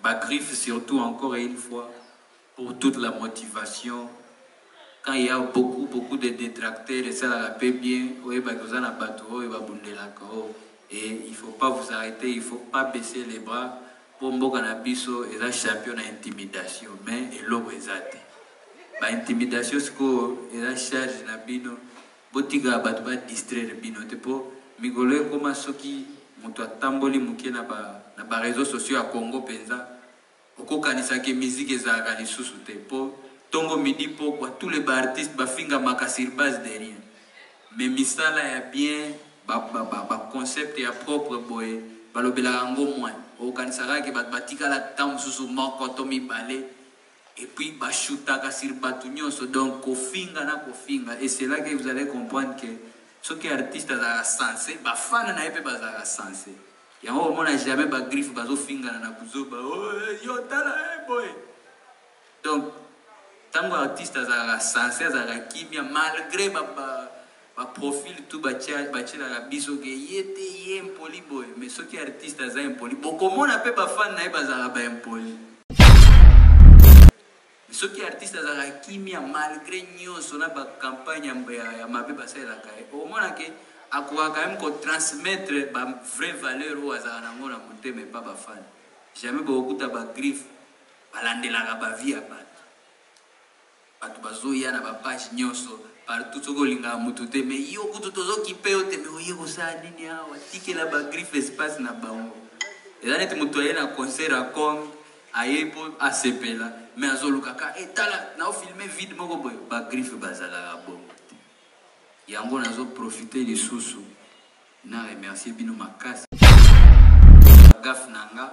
Griffe surtout encore et une fois pour toute la motivation. Quand il y a beaucoup de détracteurs, et ça la paix bien, et il ne faut pas vous arrêter, il ne faut pas baisser les bras. Pour Mbokanabiso, il est champion d'intimidation, mais il est intimidation, c'est qu'il est charge d'abino, botiga batba distraire bino, te po, migolo comme soki, moto tamboli muke na ba réseaux sociaux à Congo penza, oko kanisa ke musique ezaka lisusu te po. Tongo midi pourquoi tous les artistes bafinga makasir base derrière. Mais misala ya bien concept ya propre boy balobela ngo moins. Au kanisaka ke batika la tam susu moko to mi balé et puis ba shoota kasir batunyoso donc kofinga na kofinga et c'est là que vous allez comprendre que ce qui artiste a sensé ba fan na epé bazaka sensé. Ya on n'a jamais ba griffe bazo finga na kuzoba oh yo tala boy. Donc tant artiste a sensé a kimia malgré ma profil tout bachela la biso que yete yem poli boy mais ce qui artiste a impoli beaucoup mon appelle pas fan na bazara ba impoli mais ce qui artiste a kimia malgré nyonso na ba campagne ya mabe basela kai au moins que a quoi quand même ko transmettre ba vraie valeur ou azana ngona monter mais pas ba fan jamais beaucoup ta ba griffe balandela ba vie ba batu bazoya na bapage nyonso partout tokolinga mutu te mais yo kutu tozokipe yo te mais oye kosala nini awa tikela bagriffe espace na bango eza neti mutu aye na concert a Congo aye po asepela mais azolukaka etala naofilme vide moko boye bagriffe bazalaka bongo te yango nazoprofite lisusu na remercier bino makasi gaf nanga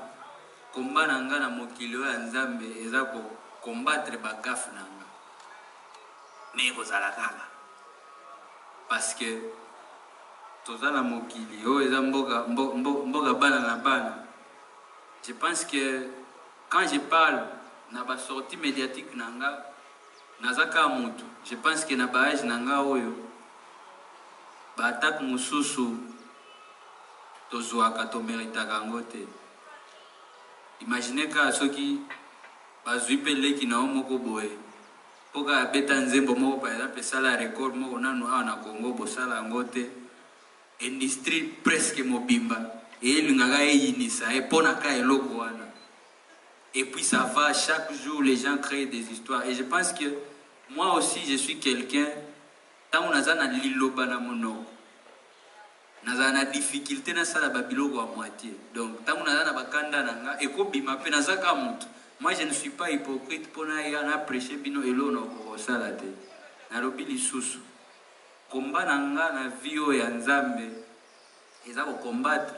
komba nanga na mokili oyo ya Nzambe eza ko combattre bagaf nanga mais vous allez parce que tous les mokili mboga bana na bana je pense que quand je parle na ba sortie médiatique nanga nazaka mutu je pense que na ba age nanga oyo ba attaque mususu tozwaka to méritaka ngo te imaginez ka soki bazwi pele ki na moko boye poka beta nzembo moko par exemple sala record moko nanu na Congo bosala ngote industrie presque mobimba et lingaka eyinisa et pona ka eloko wana et puis ça va chaque jour les gens créent des histoires et je pense que moi aussi je suis quelqu'un tant naza na liloba na monoko naza na difficulté na sala babiloko à moitié donc tant naza na bakanda nanga et ko bima pe naza ka mutu. Moi, je ne suis pas hypocrite pour prêcher bino elo no ko salate. Na lobi lisusu. Komba nanga na vio ya Nzambe eza ko combattre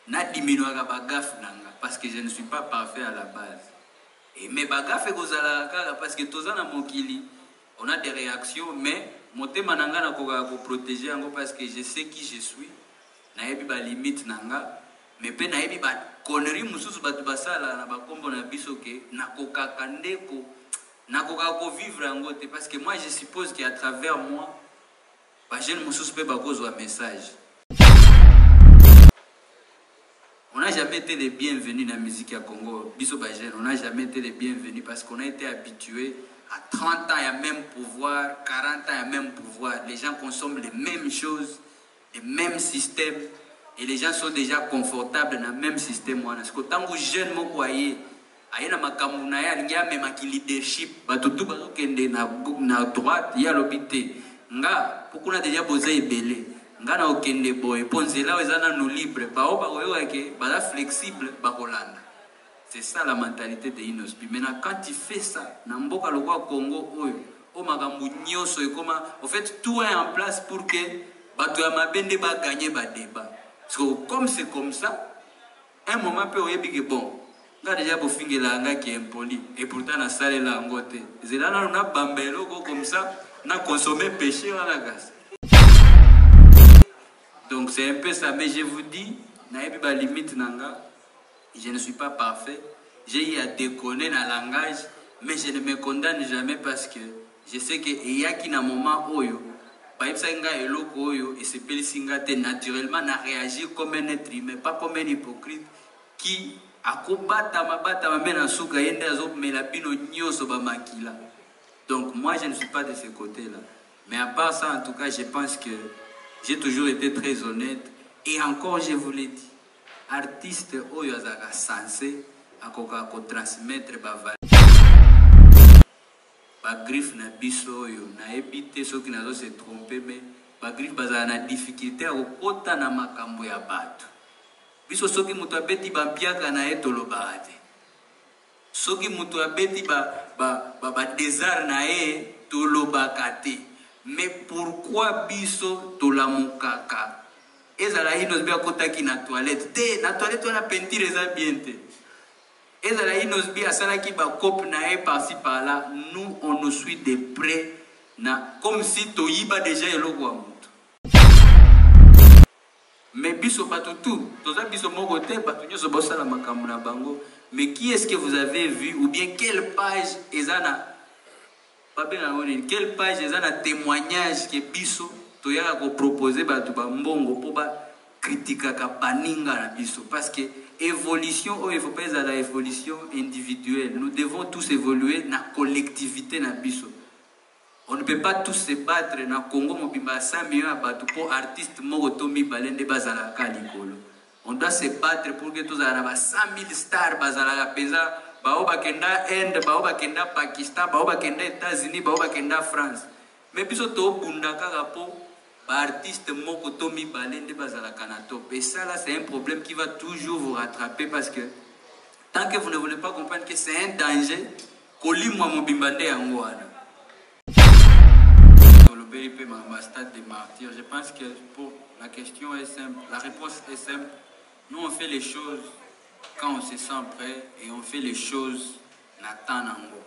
na diminuaka bagaf nanga parce que je ne suis pas parfait à la base. Et mais bagaf ekozala kaka parce que tozana mokili on a des réactions mais motema nanga na ko protéger yango parce que je sais qui je suis. Na yebi ba limite nanga mais pe na yebi ba connerie mususu batu basala na bakombo na biso ke nakokaka ndeko nakokaka ko vivre yango te parce que moi je suppose qu'à travers moi ba jeune mususu pe bakozwa message. On n'a jamais été les bienvenus dans la musique à Congo biso ba jeune on n'a jamais été les bienvenus parce qu'on a été habitués à 30 ans il y a même pouvoir 40 ans il y a même pouvoir les gens consomment les mêmes choses les mêmes systèmes. Et les gens sont déjà confortables dans le même système. Parce que tant que jeune, je voyais, il y a même un leadership. Tout na droite, il y a l'hôpital. Pourquoi on a déjà posé belé? Nga na okende boy. Ponce là, ils sont nous libres. Ils sont flexibles. C'est ça la mentalité de Inospi. Maintenant, quand tu fais ça, dans le Congo, en fait, tout est en place pour que Batu Amabende va gagner le débat. Parce que comme c'est comme ça, un moment peut y avoir bon. On a déjà bofingé la anga qui est impoli. Et pourtant, on a salé la angote. C'est là on a bambelo comme ça, on a consommé péché à la gaz. Donc c'est un peu ça. Mais je vous dis, na limite nanga. Je ne suis pas parfait. J'ai eu à déconner dans le langage. Mais je ne me condamne jamais parce que je sais qu'il y a qui dans un moment où et c'est naturellement à réagir comme un être humain, pas comme un hypocrite qui akobata mabata mamena suka yende azo mela bino nyoso ba makila. Donc moi je ne suis pas de ce côté-là. Mais à part ça, en tout cas, je pense que j'ai toujours été très honnête. Et encore, je vous l'ai dit, artiste oyo azaka censé akoka ko transmettre ba griffe na biso oyo na ebité soki nazo se tromper, mais ba griffe bazala na difficulté akota na makambo ya bato. Biso soki mutu abeti ba mpiaka na ye tolobaka te. Soki mutu abeti ba désert na ye tolobaka te. Mais pourquoi biso tolamukaka? Ezala inosbi akotaki na toilette te, na toilette wana peinture eza bien te. Ezala inosbi asalaki ba coupe na ye par-ci par-là, nous on nous suit de près na comme si toyiba déjà eloko wa mutu. Mais biso bato tout, toza biso moko te, bato nyoso bosala makambo na bango. Mais qui est-ce que vous avez vu ou bien quelle page ezana quelle page est un témoignage que biso toyaka ko proposer bato ba mbongo po ba critika ka baninga na biso parce que évolution il faut pas la évolution individuelle, nous devons tous évoluer na collectivité na biso. On ne peut pas tous se battre na Congo mobimba 100 millions à bato pour artiste moko to mi balende bazala ka likolo. On doit se battre pour que tous na ba 100 000 stars bazala ka penza. Baoba kenda Inde, baoba kenda Pakistan, baoba kenda États-Unis, baoba kenda France. Mais biso to bundaka gapo, ba artiste moko tomi balende bazala kanato. Et ça là c'est un problème qui va toujours vous rattraper parce que tant que vous ne voulez pas comprendre que c'est un danger, kolimwa mobimbande yango wana. Ma stade de martyr. Je pense que pour la question est simple, la réponse est simple. Nous on fait les choses quand on se sent prêt et on fait les choses n'attend en gros.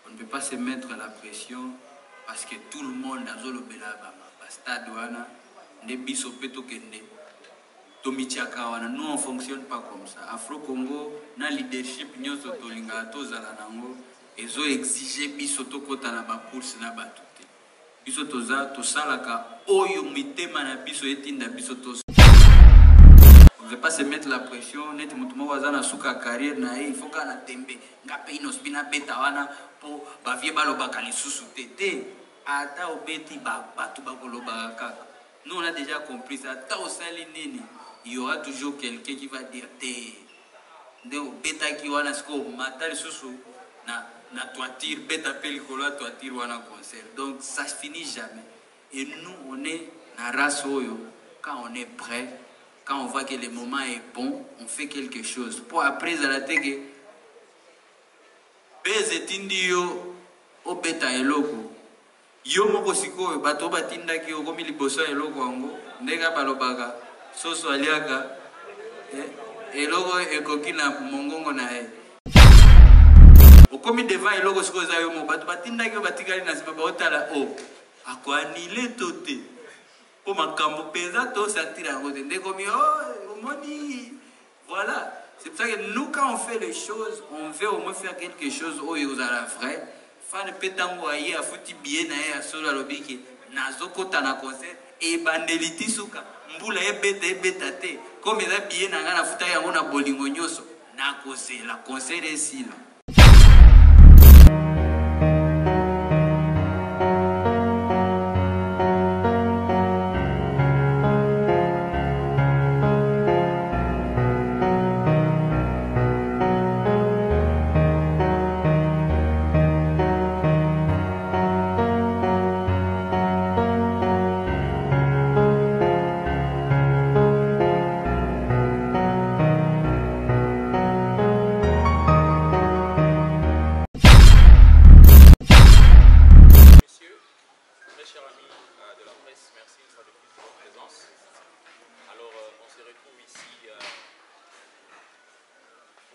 On ne peut pas se mettre la pression parce que tout le monde a zolo bela ba stade wana ne biso peto kende tomichaka wana. Nous on fonctionne pas comme ça. Afro Congo na leadership nyoso tolinga tozala nango ezo exiger biso tokota na ba course na batute. Biso toza tosalaka oyo mitema na biso etinda biso to. On ne veut pas se mettre la pression. Net mutumo wazana suka carrière na il faut kana tembe ngape inospina beta wana po bavie balobaka lisusu tete ata obeti batu bakoloba kaka. Nous on a déjà compris ça. Ta osali nini, il y aura toujours quelqu'un qui va dire te de beta ki wana sko mata lisusu na toiture beta pelikolo toiture wana concert. Donc ça finit jamais. Et nous on est na race oyo quand on est prêt. Quand on voit que le moment est bon, on fait quelque chose. Pour après, à la télé, Bezetindi yo obeta eloko. Yo moko siko bato batinda ki okomi liboso eloko ango. Ndeka balobaka soso aliaka eloko ekoki na mongongo na e. Okomi devant eloko siko za yo mo bato batinda ki batikali na sima ba otala o akoanile tote. Voilà, c'est pour ça que nous quand on fait les choses, on veut au moins faire quelque chose où il y a la vraie. Fan petango aye a fouti bien na solo lobiki nazoko tana concert et bandeliti suka mbula ebeta te comme ça bien na ngana futa yango na bolingo nyoso na cause la concert ici là.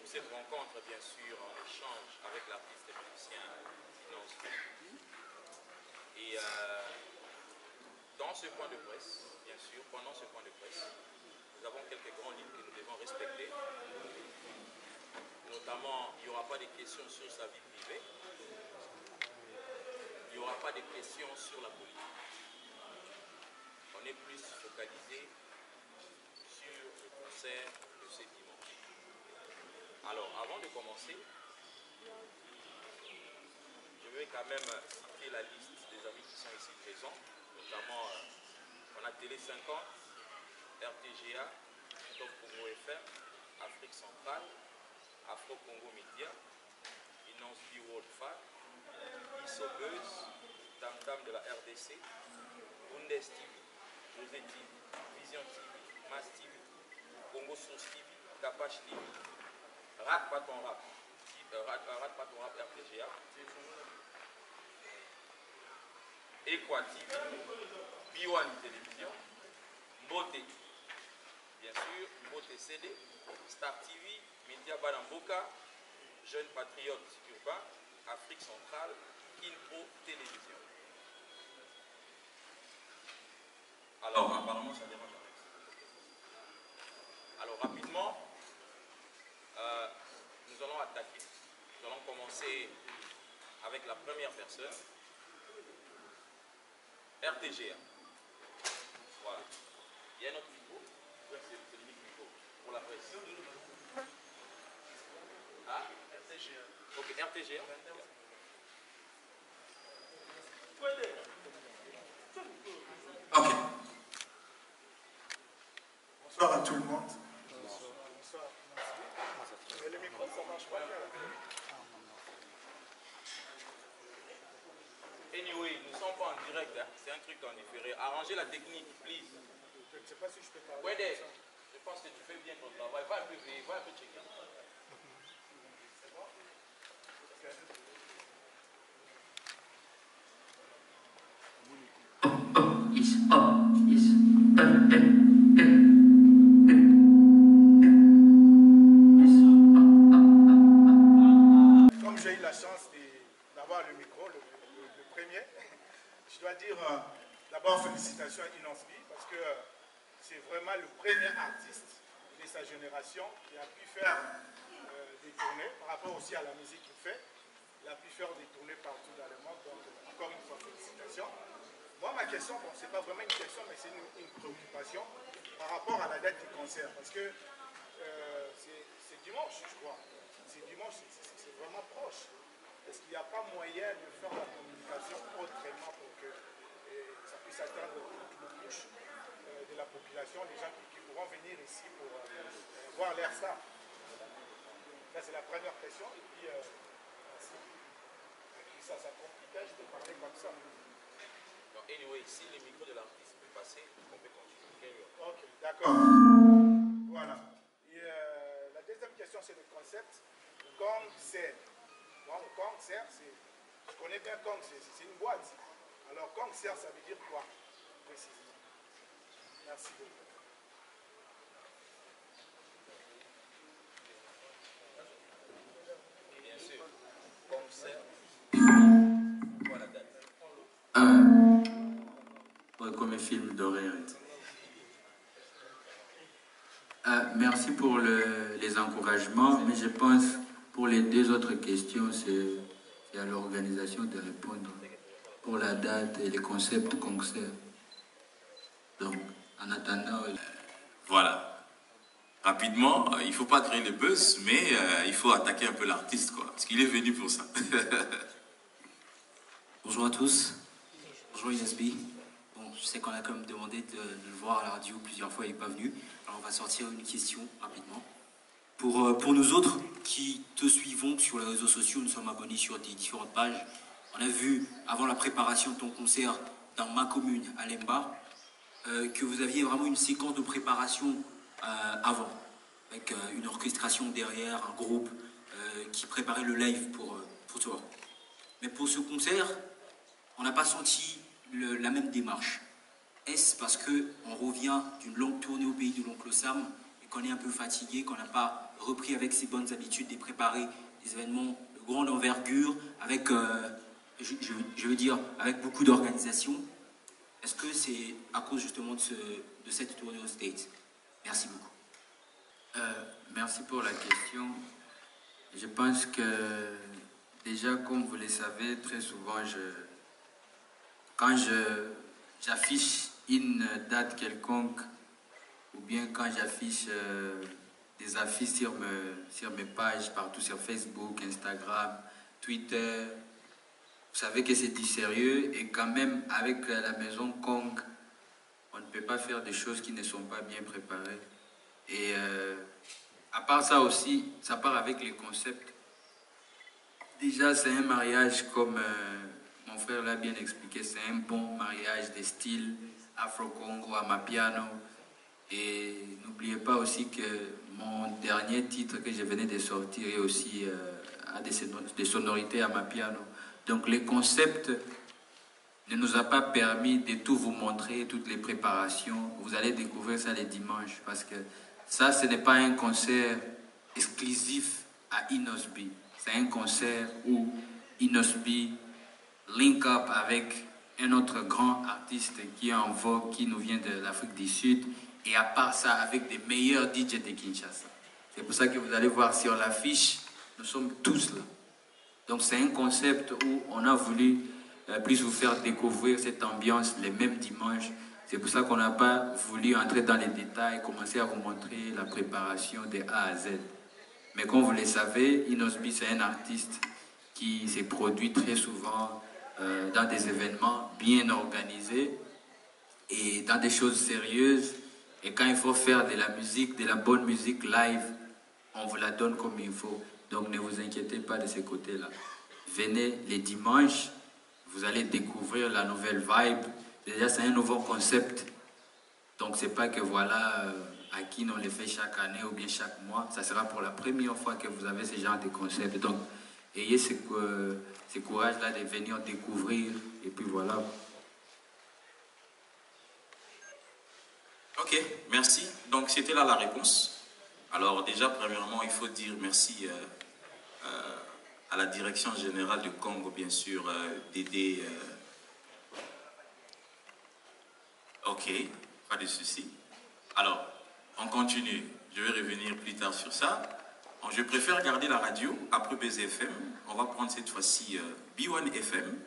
Cette rencontre, bien sûr, en échange avec l'artiste et musicien Silence. Et dans ce point de presse, bien sûr, pendant ce point de presse, nous avons quelques grandes lignes que nous devons respecter. Notamment, il n'y aura pas de questions sur sa vie privée. Il n'y aura pas de questions sur la politique. On est plus focalisé sur le concert de ce dimanche. Alors, avant de commencer, je vais quand même citer la liste des amis qui sont ici présents, notamment on a Télé 50, RTGA, Top Congo FM, Afrique Centrale, Afro Congo Media, Inance B World Fan, ISO Buzz, Tam Tam de la RDC, Bundes TV, José TV, Vision TV, Mas TV, Congo Source TV, Capache TV, Rat Pas Ton Rap, Rat Pas Ton Rap RTGA, Equa TV, B1 Télévision, Mbote, bien sûr, Mbote CD, Star TV, Media Balamboka, Jeune Patriote Urbain, Afrique Centrale, Info Télévision. Alors, apparemment, ça démarre avec ça. Alors, rapidement, nous allons attaquer. Nous allons commencer avec la première personne, RTGA. Voilà. Il y a notre micro. C'est le micro pour la presse. Ah, RTGA. Ok, RTGA. Ok. Bonsoir à tout le monde. Bonsoir. Mais le micro, ça marche pas bien. Anyway, nous ne sommes pas en direct, hein. C'est un truc en différé. Arrangez la technique, please. Je ne sais pas si je peux parler. Wede, je pense que tu fais bien ton travail. Va un peu checker. C'est bon? Comme j'ai eu la chance d'avoir le micro, le premier, je dois dire d'abord félicitations à Inansby parce que c'est vraiment le premier artiste de sa génération qui a pu faire des tournées par rapport aussi à la musique qu'il fait. Il a pu faire des tournées partout dans le monde, donc encore une fois félicitations. Moi ma question, bon c'est pas vraiment une question mais c'est une préoccupation par rapport à la date du concert parce que c'est dimanche je crois. C'est dimanche, c'est vraiment proche. Est-ce qu'il n'y a pas moyen de faire la communication autrement pour que ça puisse atteindre toute la couche de la population, les gens qui pourront venir ici pour voir l'air ça. Ça c'est la première question. Et puis, ça complique, je peux parler comme ça. Donc, anyway, si le micro de l'artiste peut passer, on peut continuer. Ok, d'accord. Voilà. Et la deuxième question, c'est le concept concert. Bon, concert, je connais bien concert, c'est une boîte. Alors, concert, ça veut dire quoi, précisément? Merci beaucoup. Bien sûr, concert. Voilà la date. Comme un film d'horreur. Merci pour les encouragements, mais je pense pour les deux autres questions, c'est à l'organisation de répondre pour la date et les concepts concert. Donc, en attendant... Voilà. Rapidement, il ne faut pas créer le buzz, mais il faut attaquer un peu l'artiste, quoi, parce qu'il est venu pour ça. Bonjour à tous. Bonjour Inansby. Bon, je sais qu'on a quand même demandé de le voir à la radio plusieurs fois, il n'est pas venu. Alors on va sortir une question rapidement. Pour nous autres qui te suivons sur les réseaux sociaux, nous sommes abonnés sur des différentes pages. On a vu, avant la préparation de ton concert dans ma commune, à Lemba, que vous aviez vraiment une séquence de préparation avant, avec une orchestration derrière, un groupe qui préparait le live pour toi. Mais pour ce concert, on n'a pas senti la même démarche. Est-ce parce qu'on revient d'une longue tournée au pays de l'oncle Sam et qu'on est un peu fatigué, qu'on n'a pas repris avec ses bonnes habitudes de préparer des événements de grande envergure, avec, je veux dire, avec beaucoup d'organisation? Est-ce que c'est à cause justement de cette tournée aux States? Merci beaucoup. Merci pour la question. Je pense que déjà, comme vous le savez, très souvent, quand j'affiche une date quelconque, ou bien quand j'affiche des affiches sur mes pages, partout sur Facebook, Instagram, Twitter. Vous savez que c'est du sérieux et quand même avec la maison Kong, on ne peut pas faire des choses qui ne sont pas bien préparées. Et à part ça aussi, ça part avec les concepts. Déjà, c'est un mariage comme mon frère l'a bien expliqué, c'est un bon mariage de style Afro-Congo, Amapiano. Et n'oubliez pas aussi que mon dernier titre que je venais de sortir est aussi a des sonorités Amapiano. Donc les concepts ne nous a pas permis de tout vous montrer, toutes les préparations. Vous allez découvrir ça les dimanches parce que ça, ce n'est pas un concert exclusif à Inosby. C'est un concert où Inosby link up avec un autre grand artiste qui est en vogue, qui nous vient de l'Afrique du Sud, et à part ça, avec des meilleurs DJ de Kinshasa. C'est pour ça que vous allez voir sur l'affiche, nous sommes tous là. Donc c'est un concept où on a voulu plus vous faire découvrir cette ambiance les mêmes dimanches. C'est pour ça qu'on n'a pas voulu entrer dans les détails, commencer à vous montrer la préparation de A à Z. Mais comme vous le savez, Inosby, c'est un artiste qui s'est produit très souvent dans des événements bien organisés et dans des choses sérieuses. Et quand il faut faire de la musique, de la bonne musique live, on vous la donne comme il faut. Donc ne vous inquiétez pas de ces côtés-là. Venez les dimanches, vous allez découvrir la nouvelle vibe. Déjà, c'est un nouveau concept. Donc c'est pas que voilà, à qui on le fait chaque année ou bien chaque mois. Ça sera pour la première fois que vous avez ce genre de concept. Donc ayez ce courage-là de venir découvrir. Et puis voilà. Ok, merci. Donc c'était là la réponse. Alors déjà, premièrement, il faut dire merci à la direction générale du Congo, bien sûr, d'aider. Ok, pas de souci. Alors, on continue. Je vais revenir plus tard sur ça. Je préfère garder la radio après BZFM. On va prendre cette fois-ci B1 FM.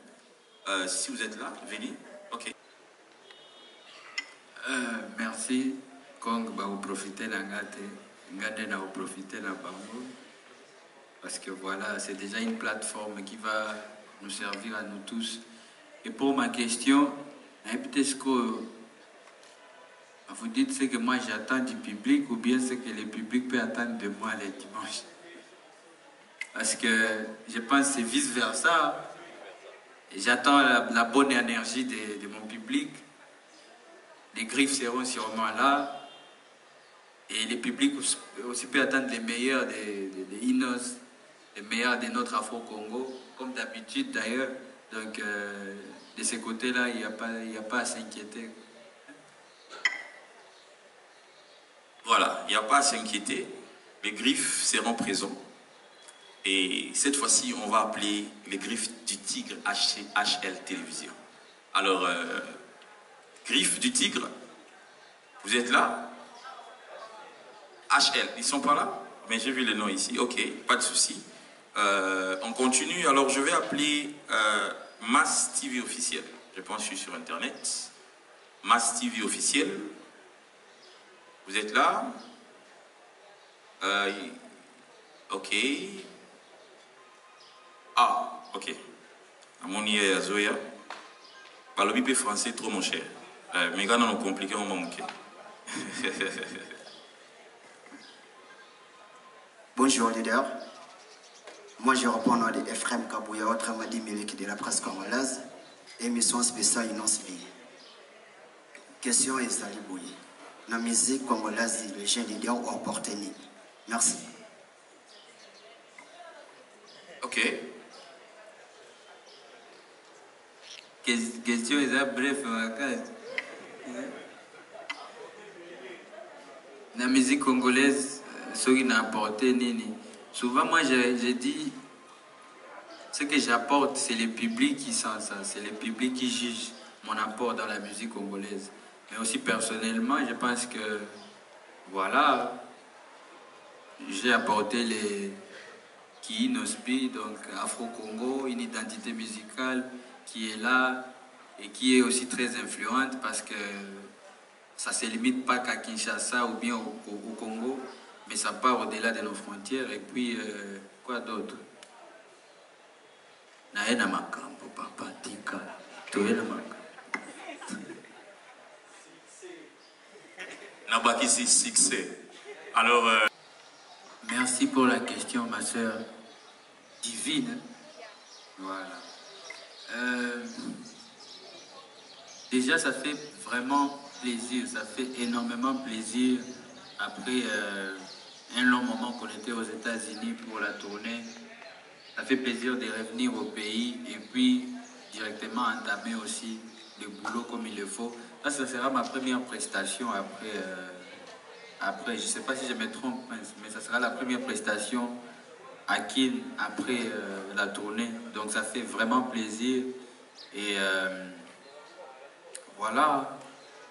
Si vous êtes là, venez. Ok. Merci. Kong, vous profitez de la gâte. Vous profitez de la bango. Parce que voilà, c'est déjà une plateforme qui va nous servir à nous tous. Et pour ma question, peut-être que vous dites ce que moi j'attends du public ou bien ce que le public peut attendre de moi les dimanches. Parce que je pense que c'est vice-versa. J'attends la bonne énergie de mon public. Les griffes seront sûrement là. Et le public aussi peut attendre les meilleurs des Inos, les meilleurs de notre Afro-Congo, comme d'habitude d'ailleurs. Donc, de ce côté-là, il n'y a pas à s'inquiéter. Voilà, il n'y a pas à s'inquiéter. Les griffes seront présents. Et cette fois-ci, on va appeler les griffes du tigre HL Télévision. Alors, griffes du tigre, vous êtes là? HL, ils sont pas là? Mais j'ai vu le nom ici. Ok, pas de souci. On continue. Alors, je vais appeler Mass TV officiel. Je pense que je suis sur Internet. Mass TV officiel. Vous êtes là? Ok. Ah, ok. Amoni et Zoya. Balobi français trop mon cher. Mais quand on est compliqué, on va manquer. Bonjour leader. Moi je réponds au nom de Ephraim Kabouya, autrement dit Miliki de la presse congolaise, émission spéciale Inosby. Question est Salibouye. La musique congolaise, les jeunes leaders ont opportuné. Merci. Ok. Question est bref. La musique congolaise, ce qui n'a apporté nini. Souvent, moi, je dis, ce que j'apporte, c'est le public qui sent ça. C'est le public qui juge mon apport dans la musique congolaise. Mais aussi, personnellement, je pense que, voilà, j'ai apporté les Inosby, donc Afro-Congo, une identité musicale qui est là et qui est aussi très influente parce que ça ne se limite pas qu'à Kinshasa ou bien au Congo, mais ça part au-delà de nos frontières. Et puis, quoi d'autre? Naena makambo, papa, tika, toena makambo. Nabakisi succès. Alors, merci pour la question, ma sœur divine. Voilà. Déjà, ça fait vraiment plaisir, ça fait énormément plaisir après un long moment qu'on était aux États-Unis pour la tournée. Ça fait plaisir de revenir au pays et puis directement entamer aussi le boulot comme il le faut. Là, ça sera ma première prestation après je ne sais pas si je me trompe, mais ça sera la première prestation à Kin après la tournée. Donc ça fait vraiment plaisir. Et voilà.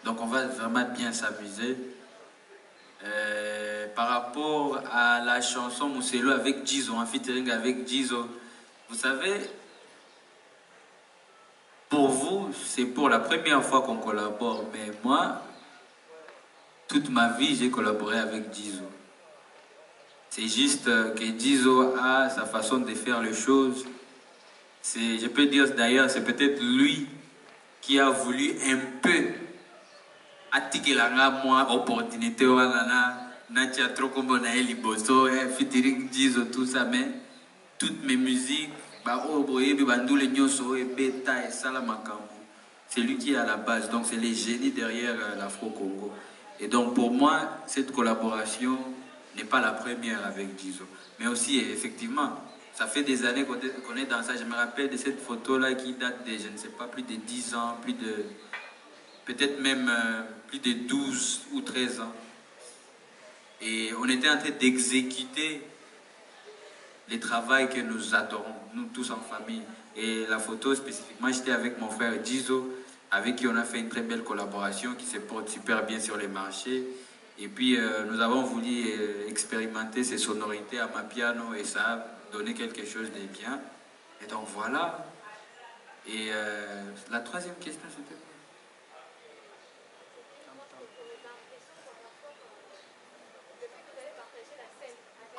Donc on va vraiment bien s'amuser. Par rapport à la chanson Mousselo avec Jizo, en featuring avec Jizo, vous savez, pour vous, c'est pour la première fois qu'on collabore, mais moi, toute ma vie, j'ai collaboré avec Jizo. C'est juste que Jizo a sa façon de faire les choses. Je peux dire d'ailleurs, c'est peut-être lui qui a voulu un peu attiquer moi opportunité na trop comme on a liboso featuring Jizo tout ça, mais toutes mes musiques c'est lui qui est à la base, donc c'est les génies derrière l'Afro-Congo. Et donc pour moi, cette collaboration n'est pas la première avec Jizo. Mais aussi, effectivement, ça fait des années qu'on est dans ça. Je me rappelle de cette photo-là qui date de, je ne sais pas, plus de 10 ans, peut-être même plus de 12 ou 13 ans. Et on était en train d'exécuter les travaux que nous adorons, nous tous en famille. Et la photo spécifiquement, j'étais avec mon frère Jizo, avec qui on a fait une très belle collaboration qui se porte super bien sur les marchés. Et puis nous avons voulu expérimenter ces sonorités à ma piano et ça a donné quelque chose de bien. Et donc voilà. Et la troisième question, c'était quoi?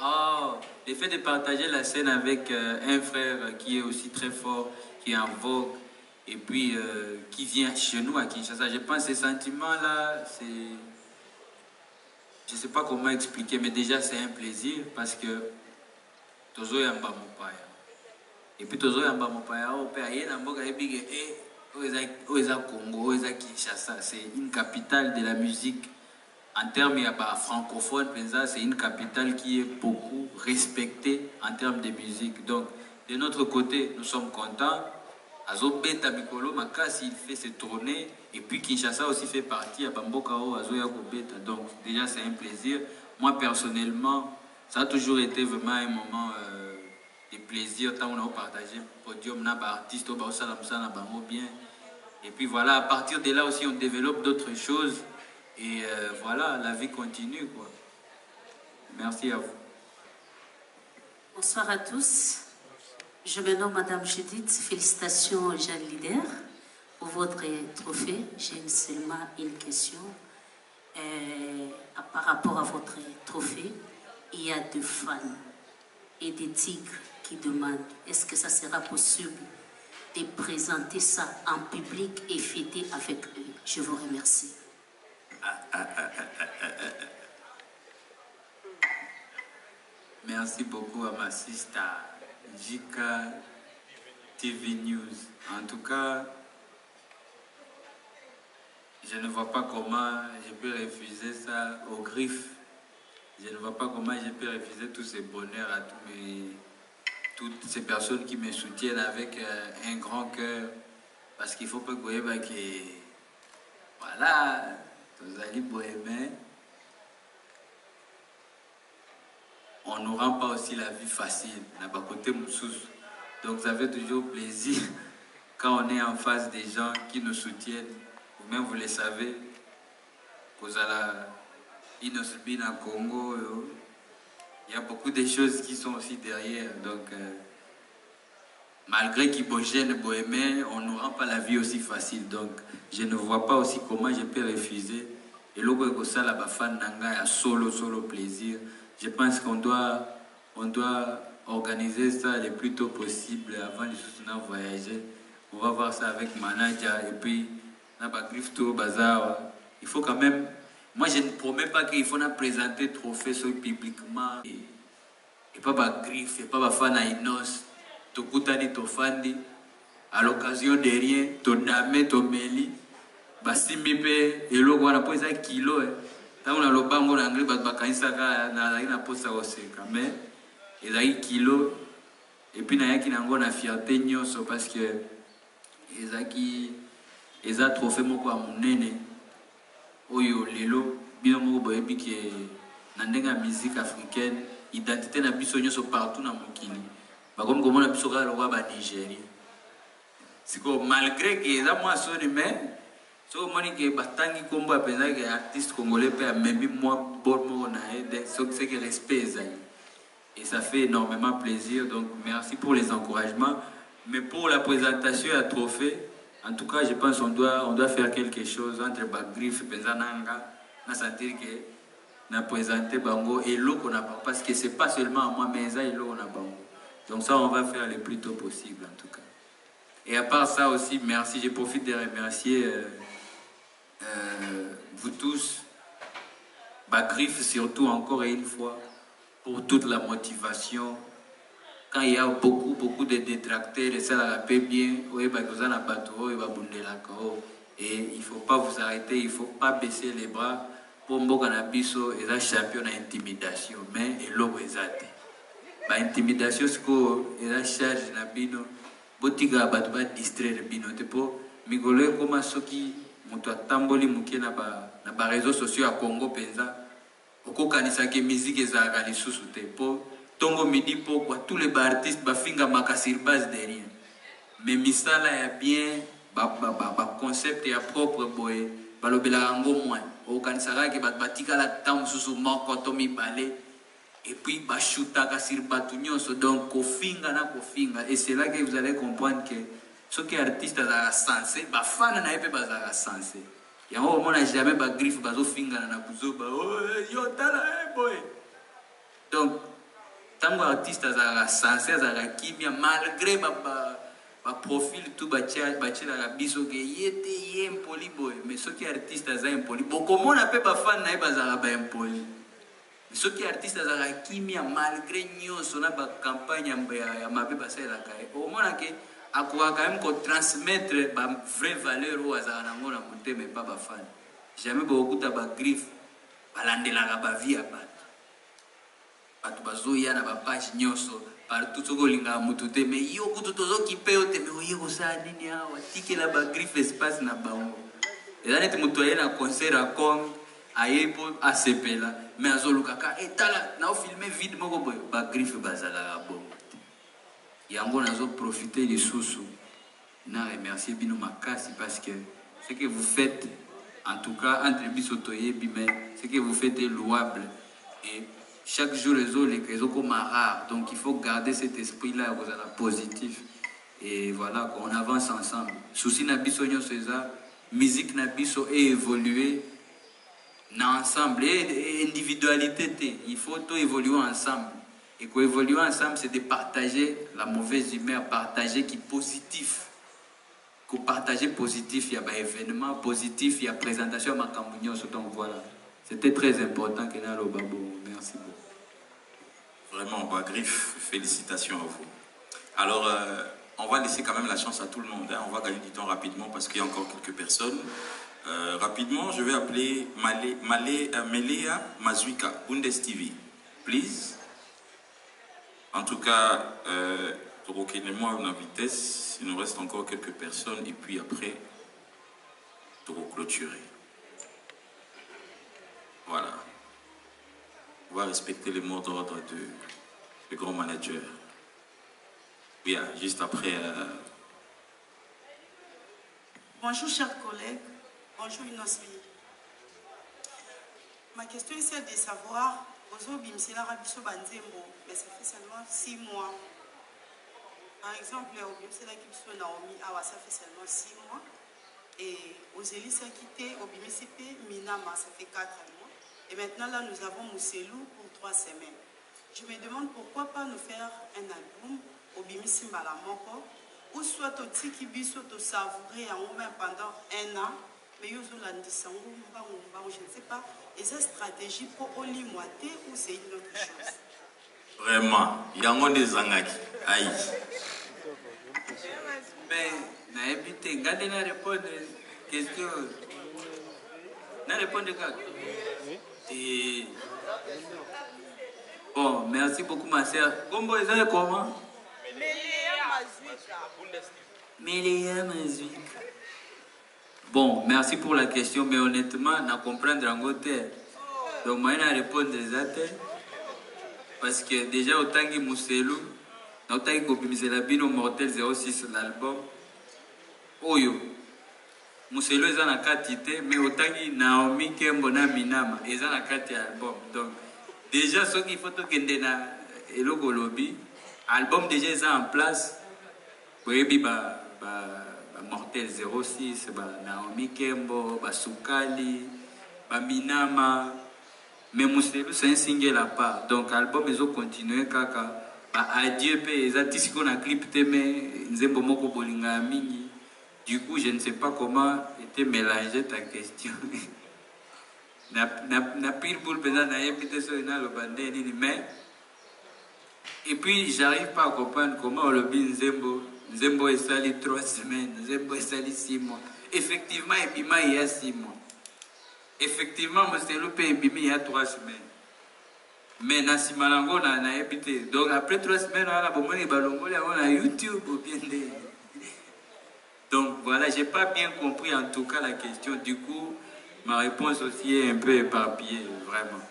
Oh, le fait de partager la scène avec un frère qui est aussi très fort, qui est en vogue, et puis qui vient chez nous à Kinshasa. Je pense que ces sentiments-là, c'est... Je ne sais pas comment expliquer, mais déjà c'est un plaisir parce que Tozo Yamba Mopaya. Et puis Tozo Yamba Mopaya, Congo, Kinshasa. C'est une capitale de la musique. En termes francophone, c'est une capitale qui est beaucoup respectée en termes de musique. Donc, de notre côté, nous sommes contents. Azobeta Mikolo Makasi, il fait ses tournées. Et puis Kinshasa aussi fait partie. Donc, déjà, c'est un plaisir. Moi, personnellement, ça a toujours été vraiment un moment de plaisir. Tant on a partagé le podium, on a artiste, on a bien. Et puis voilà, à partir de là aussi, on développe d'autres choses. Et voilà, la vie continue, quoi. Merci à vous. Bonsoir à tous. Je me nomme Madame Judith. Félicitations, Jeanne Leader, pour votre trophée. J'ai seulement une question. Par rapport à votre trophée, il y a des fans et des tigres qui demandent est-ce que ça sera possible de présenter ça en public et fêter avec eux. Je vous remercie. Merci beaucoup à ma sister Jika TV News. En tout cas, je ne vois pas comment je peux refuser ça au griffe. Je ne vois pas comment je peux refuser tous ces bonheurs à toutes ces personnes qui me soutiennent avec un grand cœur. Parce qu'il faut pas que voilà. Vous allez bohémer. On ne rend pas aussi la vie facile. Donc ça fait toujours plaisir quand on est en face des gens qui nous soutiennent. Vous-même vous le savez. Inosbina Congo. Il y a beaucoup de choses qui sont aussi derrière. Donc malgré qu'ils bohémer, on ne rend pas la vie aussi facile. Donc je ne vois pas aussi comment je peux refuser. Et là, ça la bafan nanga a solo plaisir. je pense qu'on doit organiser ça le plus tôt possible avant de voyager. On va voir ça avec manager et puis bazar. Il faut quand même. Moi, je ne promets pas qu'il faut présenter le trophée publiquement et pas ma griffe et pas ma fan à Inos. To kutani to fandi à l'occasion de rien, to dame to meli. Basimbi pe eloko wana po eza kilo tango na lobango na anglais bat bakanisaka na la posa oseka mais ezaki kilo et puis na yaki nango na fierté nyonso parce que ezaki eza trophée moko ya monene oyo lelo bino moko boyebi ke na ndenge ya musique africaine identité na biso nyonso partout na mokili bakomi komona biso kaka lokwa ba Nigérien siko malgré que eza mwa soni mais so moni que batangi kombo apenza que artiste congolais peut même moi bon mo na aide c'est que respect et ça fait énormément plaisir donc merci pour les encouragements mais pour la présentation à trophée en tout cas je pense on doit faire quelque chose entre Bagrif penza nanga na sentir que na présenter bango et l'eau qu'on a parce que c'est pas seulement à moi mais ça et l'eau on a bango donc ça on va faire le plus tôt possible en tout cas et à part ça aussi merci je profite de remercier vous tous, Bagrif surtout encore et une fois, pour toute la motivation. Quand il y a beaucoup de détracteurs, et ça la paix bien, et il ne faut pas vous arrêter, il ne faut pas baisser les bras. Pour Mbokanabiso, il y a champion d'intimidation, mais il y a intimidation, c'est qu'il y a charge d'abino, botiga batba distraire bino, tepo, migolo comme ceux qui moto atamboli muke na ba réseaux sociaux à Congo penza okokanisa ke musique ezalaka lisusu te po tongo midi pokwa tous les artistes bafinga makasir base de rien mais misala ya bien ba concept ya propre boy balobela ngo moins okanisaka ke batikala tam susu moko to mibale et puis bashutaka sur batu nyonso donc kofinga na kofinga et c'est là que vous allez comprendre que ceux qui sont artistes sont censés, les fans sont censés. Il y a un moment où jamais de griffe, bazo finga na buzo ba yo tala boy. Donc tango artiste sont censés za kimia malgré ba profil tout ba la biso ke yete yem poli boy mais ceux qui artistes sont impoli. Comment on appelle ba fan na ba impoli. Ceux qui artistes sont kimia malgré nyonso na ba campagne ya mabe ba sala kai. Au moment que à quoi quand même transmettre ma vraie valeur aux azanango na monter mais pas fan jamais beaucoup de griffe balandela ba vie à batu bazoya na ba page nyonso partout soko linga mutute mais yo kutu tozo kipeo te mais oyo sa nini hawa tike la ba griffe espace na bango et là net mutoye na concert à Kong ayepo asepela mais azoluka ka etala na filmer vide moko boy ba griffe bazala bon yango nazo profiter les sous na remercier bino makasi parce que ce que vous faites en tout cas entre bisotoye mais ce que vous faites est louable et chaque jour les autres comme rare donc il faut garder cet esprit là vous êtes positif et voilà qu'on avance ensemble souci na biso nyonso eza musique na biso et évoluer na ensemble et individualité il faut tout évoluer ensemble. Et qu'on évolue ensemble, c'est de partager la mauvaise humeur, partager qui est positif. Qu'on partager positif, il y a un événement positif, il y a présentation à Makambounion. Donc voilà, c'était très important que nous Babo. Merci beaucoup. Vraiment, Bagrif, félicitations à vous. Alors, on va laisser quand même la chance à tout le monde. Hein. On va gagner du temps rapidement parce qu'il y a encore quelques personnes. Rapidement, je vais appeler Melea Mazuika, Bundes TV. Please. En tout cas, moi en vitesse, il nous reste encore quelques personnes et puis après, clôturer. Voilà. On va respecter les mots d'ordre du grand manager. Bien, juste après. Bonjour chers collègues, bonjour Inosbi. Ma question est celle de savoir. Mais ça fait seulement 6 mois. Par exemple, Naomi, ça fait seulement 6 mois. Et aux Élis a quitté au BMCP, Minama, ça fait 4 mois. Et maintenant, là, nous avons Mousselou pour 3 semaines. Je me demande pourquoi pas nous faire un album au Bimisi Mbalamoko, ou soit au Tiki Biso, au savourer pendant 1 an, mais je ne sais pas, et cette stratégie pour Oli Moité ou c'est une autre chose? Vraiment, il y a des angaki. Aïe. Mais, na évité, gardez la réponse question. Na réponse de quoi? Et... Bon, merci beaucoup ma soeur. Comment vous allez comment? Melia Mazuika. Bon, merci pour la question, mais honnêtement, na comprendre en côté. Donc, moi, je réponds des athées. Parce que déjà, autant que Mousselou, autant que Kopimisela Mortel 06 l'album, Oyo. Mousselou est en quantité, mais autant que Naomi Kembona Minama est en quantité album. Donc, déjà, ce qu'il faut que nous ayons lobby, album déjà est en place. Vous voyez, Mortel 06, Naomi Kembo, Soukali, Minama. Mais Mousselou, c'est un single à part. Donc, l'album, ils ont continué. Adieu, ils ont un clip, mais ils ont beaucoup de Du coup, je ne sais pas comment était mélangée ta question. Mais, et puis, j'arrive pas à comprendre comment on le dit Nzembo est sali 3 semaines, Nzembo est sali 6 mois. Effectivement, il y a 6 mois. Effectivement, Mousselou peut il y a 3 semaines. Mais Nassi Malango n'a habité. Donc après 3 semaines, on a YouTube ou bien des... Donc voilà, je n'ai pas bien compris en tout cas la question. Du coup, ma réponse aussi est un peu éparpillée, vraiment.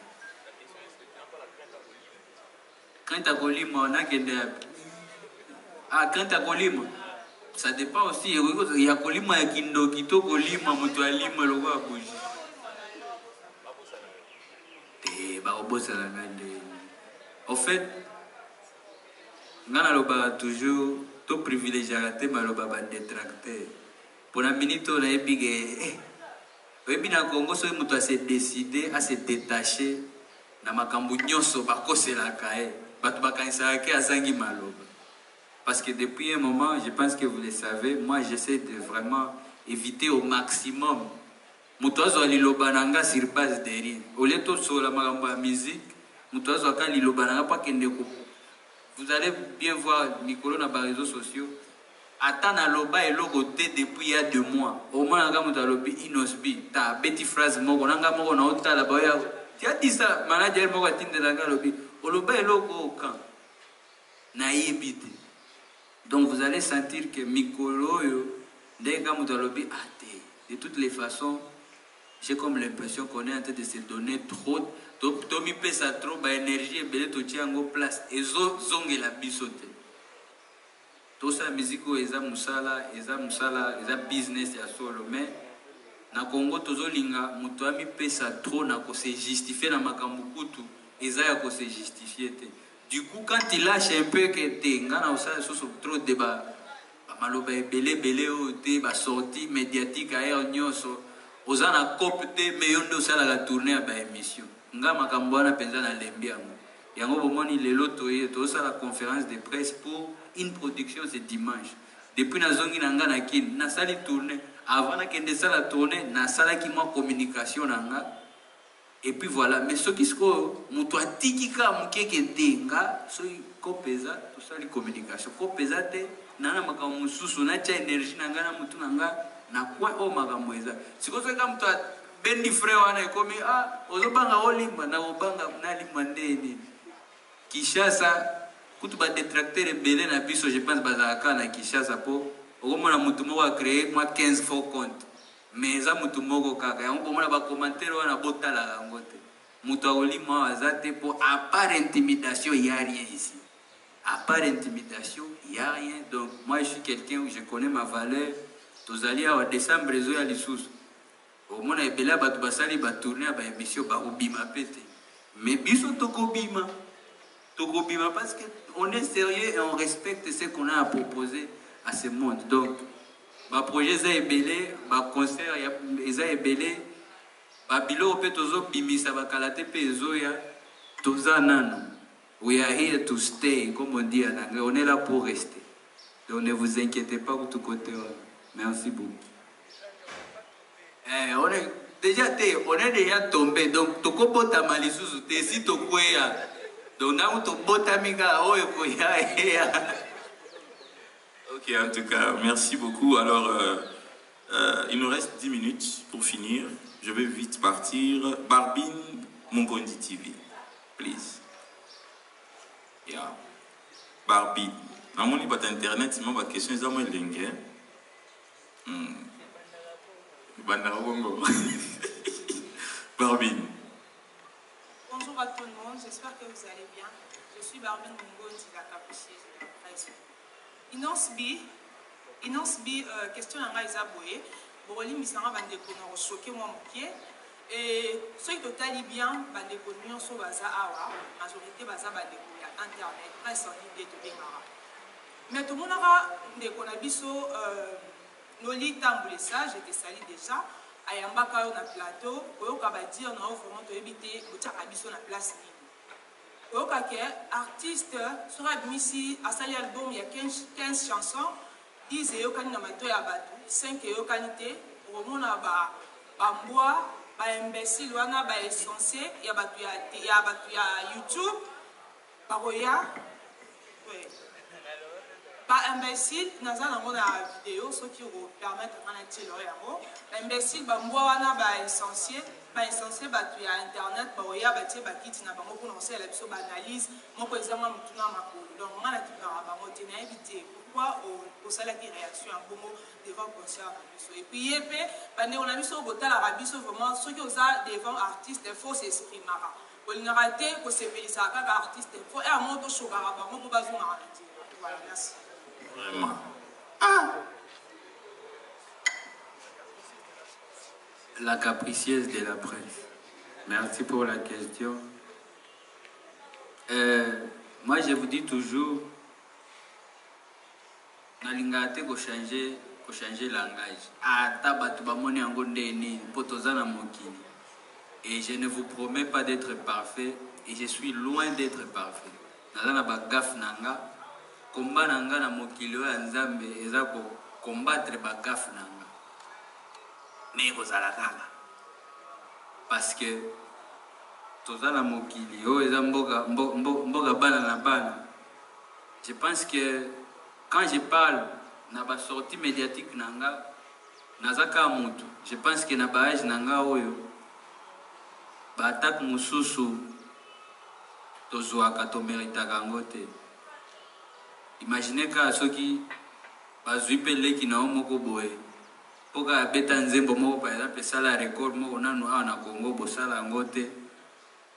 Quand tu as Golima, on a qu'un... Ah, quand tu as Golima, ça dépend aussi. Il y a Golima, il y a Kindo, Kito, Golima, Moutoualima, le roi Bougie. En fait, on a toujours tout privilégié à la détracté. Pour la minute, on a épigé. Na Congo, so mutu a se décider à se détacher na makambu nyonso bakosela kae batu bakanisaka ke azangi maloba. Parce que depuis un moment, je pense que vous le savez, moi j'essaie de vraiment éviter au maximum mutuazo aliloba nanga sur base de rien. Au lieu de sur la makambu ya musique, mutuazo aka liloba nanga pa kende ko. Vous allez bien voir Nicolas na ba réseaux sociaux. Attends à l'oba et logoté depuis il y a 2 mois. Au moins, on a dit lobi inosbi. Ta bête phrase moko. On a moko na ota la baya. Tu as dit ça. Manager moko tinde langa lobi. Au loba et logo au camp. Naïbité. Donc vous allez sentir que Mikolo yo dès que vous lobi athée. De toutes les façons, j'ai comme l'impression qu'on est en train de se donner trop. Tomi pesa trop d'énergie et belé to tiango place. Et zonge la bisote. Tout ça, musique, eza musala, eza business ya solo. Mais, na Congo, tozo linga, mutu ami pesa trop, na ko se justifier na makambu kutu, eza ya ko se justifier te. Du coup, quand il lâche un peu que te, nga na osala so trop de ba maloba belé o te, ba sortie médiatique aère nyonso, oza na cop te, mais yondo osala la tournée à ba émission. Nga makambu wana penza na lembi yango. Yango bomoni lelo toye, to osala conférence de presse pour une production c'est dimanche. Depuis nazongi nanga na kin, na sali tournée. Avant na kende sala tournée, na sala ki moi communication nanga. Et puis voilà, mais ce qui se ko muto atikika mukeke denga, so ko pesa to sali communication. Ko pesa te nana makamu susu na cha énergie nanga na mutu nanga na kwa o makamu eza. Siko so ka muto bendi frère wana komi ozobanga olimba na obanga na limba ndeni. Kishasa kutu ba détracteur belé na biso je pense bazaka na Kishasa po okomona mutu moko a créé moi 15 faux comptes mais za mutu moko kaka yango bomona ba commentaire wana botala yango te mutu akolima azate po à part intimidation il y a rien ici à part intimidation il y a rien. Donc moi je suis quelqu'un où je connais ma valeur tozali à décembre réseau ya lisusu omona ebela batu basali ba tourner ba émission ba obima pété mais biso tokobima parce qu'on est sérieux et on respecte ce qu'on a à proposer à ce monde. Donc, ma projet est belé, ma concert est belé, Babilo pe tozo bimisa bakalate pe ezoya toza nano. We are here to stay, comme on dit en anglais. On est là pour rester. Donc ne vous inquiétez pas de tout côté. Merci beaucoup. On est déjà tombé. Donc toko bota malisusu te si toko ya. Donc na to bota miga oyo ko ya. Ok, en tout cas, merci beaucoup. Alors, il nous reste 10 minutes pour finir. Je vais vite partir. Barbine, Mongondi TV, please. Yeah. Barbine. À mon niveau internet, il m'a question, ils ont moins lingue. Barbine. Bonjour à tout le monde, j'espère que vous allez bien. Je suis Barbine Mongondi, la capucieuse de la presse. Inosbi, question à Isaboué. Boroli Misanga Bandeko n'a choqué moi mon pied. Et ceux qui totalent bien, Bandeko Nyon so baza awa, majorité baza Bandeko ya internet, presse en ligne de Bengara. Mais tout le monde a des conabiso, Noli Tamboulé ça, j'étais sali déjà. Ayambaka yo na plateau, oyoka ba dire na vraiment to éviter botiaka biso na place nini. Oyoka ke artiste sera bimisi asali album il y a 15 chansons. 10 eyokani na mato ya bato 5 eyokani te omona ba mbwa ba imbécile wana ba essentiel ya bato ya YouTube baroya ba imbécile naza nango na vidéo soki ko permettre ngana tilo yango ba imbécile ba mbwa wana ba essentiel bato ya internet baroya batie bakiti na bango mpona kosala biso baanalyse moko ezanga motuna makolo donc ngana kipaka bango te nayebi te pourquoi au salaire qui réaction en bongo devant concert et puis yep bande on a mis au botala rabiso vraiment ceux qui osent devant artiste il faut s'exprimer on n'a raté que c'est pays ça kaka artiste il faut un mot de chogara bango pour bazo na voilà merci Vraiment. La capricieuse de la presse. Merci pour la question. Moi je vous dis toujours nalingate ko changer langage ata batu bamoni yango ndeni potoza na mokili et je ne vous promets pas d'être parfait et je suis loin d'être parfait naza na bagaf nanga komba nanga na mokili oyo nzambe eza ko combattre bagaf nanga mais kozala kaka parce que toza na mokili oyo eza mboka bana na bana. Je pense que quand je parle na ba sortie médiatique nanga nazaka mutu, je pense que na ba age nanga oyo ba attaque mususu tozwaka to méritaka ngo te. Imaginez ka soki bazwi peleki na moko boye poka beta nzembo moko par exemple sala record moko nanu awa na Congo bosala ngo te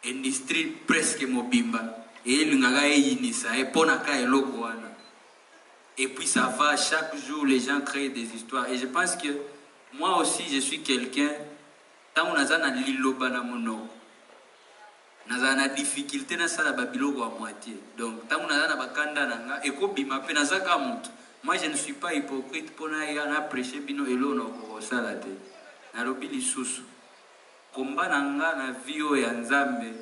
industrie presque mobimba et lingaka eyinisa epona ka eloko wana. Et puis ça va, chaque jour les gens créent des histoires. Et je pense que moi aussi je suis quelqu'un, tant on a na liloba na mono, naza na difficulté na sala babiloko à moitié. Donc tant on a na bakanda nanga eko bima pe nazaka mutu. Moi je ne suis pas hypocrite pour na prêcher bino elo na ko sala te. Na lobi lisusu. Komba nanga na vio ya nzambe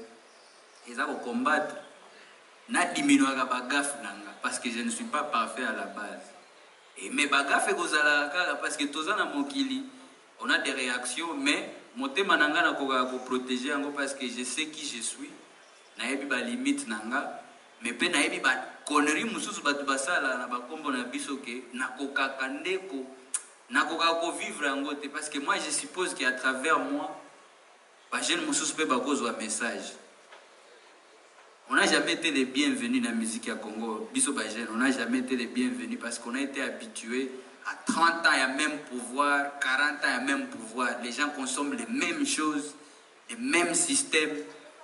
eza ko combattre na diminuaka bagaf nanga parce que je ne suis pas parfait à la base. Et mais bagaf e kozala kaka parce que toza na mokili on a des réactions mais motema nanga na ko protéger yango parce que je sais qui je suis. Na yebi ba limite nanga mais pe na yebi ba connerie mususu batu basala na bakombo na biso ke na kokaka ndeko na kokako vivre yango te parce que moi je suppose qu'à travers moi ba jeune mususu pe bakozwa message. On n'a jamais été les bienvenus dans la musique à Congo. On n'a jamais été les bienvenus parce qu'on a été habitués à 30 ans, il y a même pouvoir, 40 ans, il y a même pouvoir. Les gens consomment les mêmes choses, les mêmes systèmes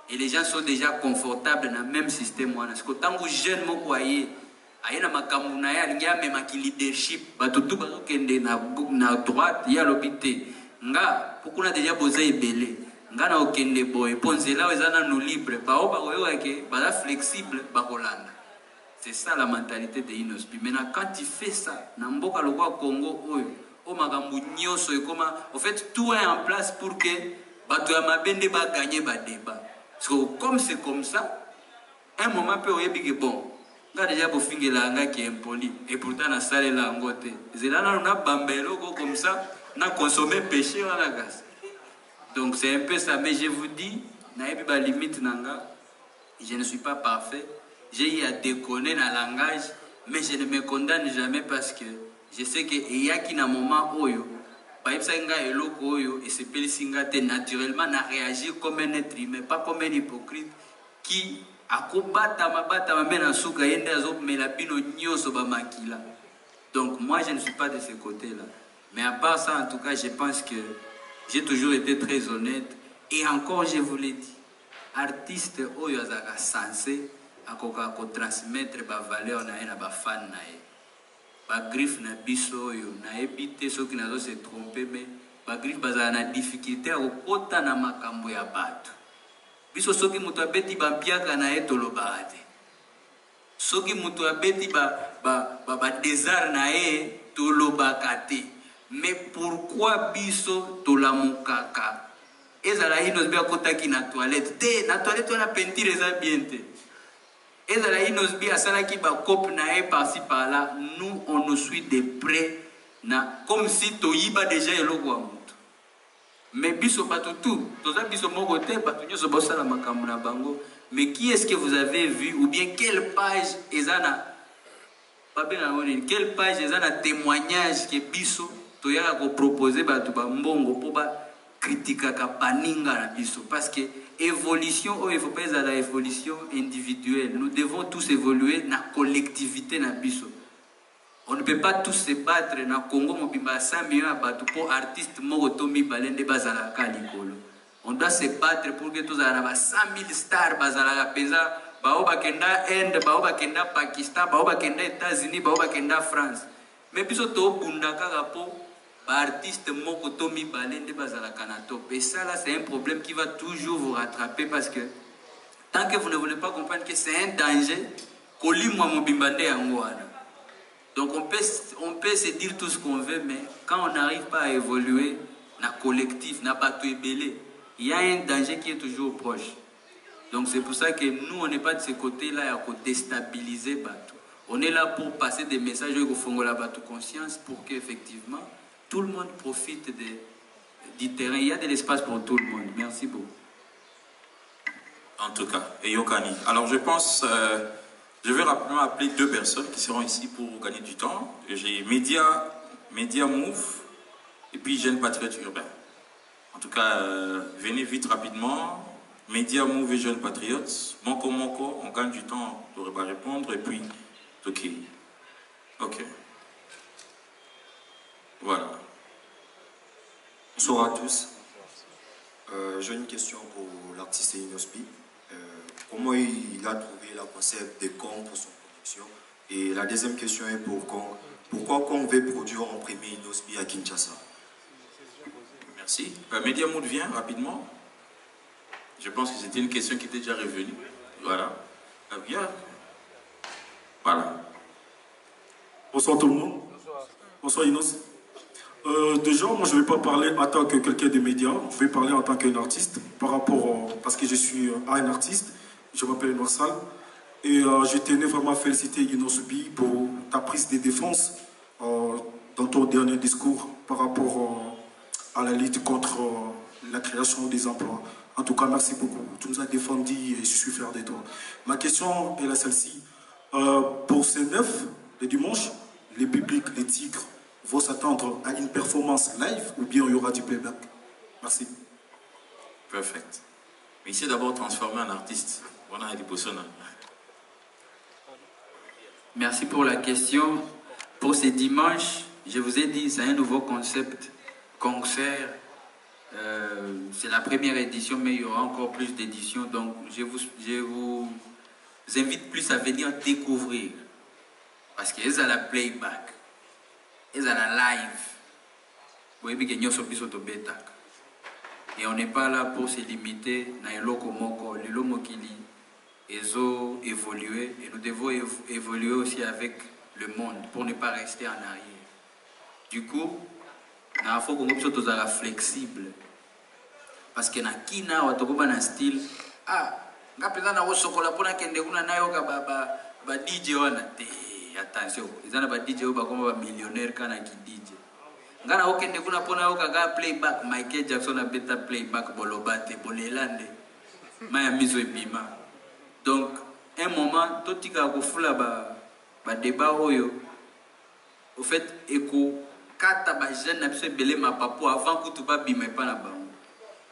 et les gens sont déjà confortables dans le même système. Parce que tant que les jeunes sont voyés, il y a même un leadership, il y a droite, il y a l'hôpital. Pourquoi on a déjà besoin de belé? Ngana okende boy ponzela wezana no libre baoba oyeke bala flexible bakolanda. C'est ça la mentalité de Inosbi. Maintenant quand tu fais ça na mboka lokwa Congo oyo o makambu nyoso ekoma en fait tout est en place pour que bato ya mabende ba gagner ba débat. Parce que comme c'est comme ça, un moment peut oyebi que bon, nga déjà pour finir la nga qui est impoli et pourtant na salle la ngote. Zela na bambelo comme ça, na consommer péché à la gaz. Donc c'est un peu ça, mais je vous dis, na yebi ba limite nanga, je ne suis pas parfait. J'ai eu à déconner dans le langage, mais je ne me condamne jamais parce que je sais qu'il y a qui na moment oyo, et c'est naturellement n'a réagi comme un être humain, pas comme un hypocrite qui a donc moi je ne suis pas de ce côté-là. Mais à part ça, en tout cas, je pense que j'ai toujours été très honnête. Et encore, je vous l'ai dit, artiste oyo azaka censé à transmettre ba valeur na ena ba fan na e. Ba griffe na biso oyo na ebité ceux qui nazo se tromper mais ba griffe bazala na difficulté à kota na makambo ya bato. Biso soki mutu abeti ba mpiaka na e toloba te. Soki mutu abeti ba désert na e toloba kate. Mais pourquoi biso tolamukaka? Ezala hinos bia kota ki na toilette. Te na toilette on a peinture eza bien te. Ezala hinos bia sala ki ba cop na e par-ci par-là. Nous on nous suit de près na comme si toyiba déjà eloko wa mutu. Mais biso bato tout, toza biso moko te bato nyoso bosala makambo na bango. Mais qui est-ce que vous avez vu ou bien quelle page ezana quelle page ezana témoignage que biso toya ko proposer bato ba mbongo po ba critique ka baninga na biso parce que évolution oh, il faut pas la évolution individuelle. Nous devons tous évoluer na collectivité na biso. On ne peut pas tous se battre na Congo mobimba 100 millions bato pour artiste moko tomi balende bazala kalikolo. On doit se battre pour que tous les 100 000 stars bazala penza baoba kenda Inde, baoba kenda Pakistan, baoba kenda États-Unis, baoba kenda France. Mais biso to bundaka kapo artiste moko tomi balende bazala kanato. Et ça là c'est un problème qui va toujours vous rattraper parce que tant que vous ne voulez pas comprendre que c'est un danger, koli moi mobimba nde yango wana. Donc on peut se dire tout ce qu'on veut, mais quand on n'arrive pas à évoluer, na collectif, na bateau belé, il y a un danger qui est toujours proche. Donc c'est pour ça que nous, on n'est pas de ce côté-là à déstabiliser bateau. On est là pour passer des messages au fond de la bateau conscience pour qu'effectivement, tout le monde profite du terrain. Il y a de l'espace pour tout le monde. Merci beaucoup. En tout cas, et Yokani. Alors je pense... je vais rapidement appeler deux personnes qui seront ici pour gagner du temps. J'ai Media Move et puis Jeune Patriote Urbain. En tout cas, venez vite rapidement. Media Move et Jeune Patriote. Moko, on gagne du temps, on ne devrait pas répondre. Et puis, ok. Ok. Voilà. Bonsoir à tous. J'ai une question pour l'artiste Inospi. Comment il a trouvé le concept de Kong pour son production? Et la deuxième question est pour Kong. Pourquoi Kong veut produire en premier Inospi à Kinshasa? Merci. Media Mood vient rapidement. Je pense que c'était une question qui était déjà revenue. Voilà. Viens. Voilà. Bonsoir tout le monde. Bonsoir Inos. Déjà, moi je ne vais pas parler en tant que quelqu'un des médias, je vais parler en tant qu'un artiste, parce que je suis un artiste, je m'appelle Norsal, et je tenais vraiment à féliciter Inospi pour ta prise de défense dans ton dernier discours par rapport à la lutte contre la création des emplois. En tout cas, merci beaucoup. Tu nous as défendu et je suis fier de toi. Ma question est celle-ci. Pour ces 9, le dimanche, les publics, les tigres, vont s'attendre à une performance live ou bien il y aura du playback? Merci. Perfect. Mais il s'est d'abord transformé en artiste. Merci pour la question. Pour ce dimanche, je vous ai dit, c'est un nouveau concept, concert. C'est la première édition, mais il y aura encore plus d'éditions. Donc, je vous invite plus à venir découvrir. Parce qu'il y a la playback. Il y a la live. Et on n'est pas là pour se limiter à l'eloko moko, l'eloko mokili. Ils ont évolué et nous devons évoluer aussi avec le monde pour ne pas rester en arrière. Du coup, il faut qu'on soit flexible. parce que na kina watokoba na style nga peza na osokola pona kende kuna nayo ka ba DJ wana te attention ezana ba DJ ba koma ba millionnaire kana ki DJ nga na okende kuna pona yo ka playback Michael Jackson a beta playback bolobate bolelande maya miso ebima. Donc un moment totika ko fula ba débat oyo au fait eko kata ba jeune na biso belé ma papo avant que tu ba bima pa na bango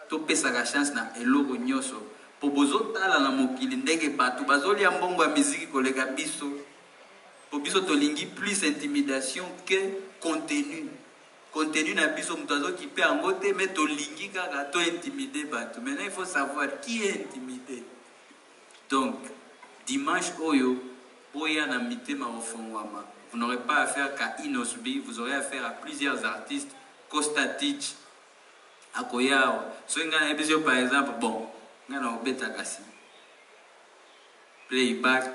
to pesa ka chance na eloko nyoso po bozo tala na mokili ndenge batu bazoli ya mbongo ya musique koleka biso po biso to lingi plus intimidation que contenu na biso mutazo ki pe angote mais to lingi kaka to intimider batu. Maintenant il faut savoir qui est intimidé. Donc dimanche oyo oya na mitema ofongwama, vous n'aurez pas affaire qu'à Inosbi, vous aurez affaire à plusieurs artistes. Costa Teach akoyao so ngana ebiso par exemple bon ngana obeta kasi playback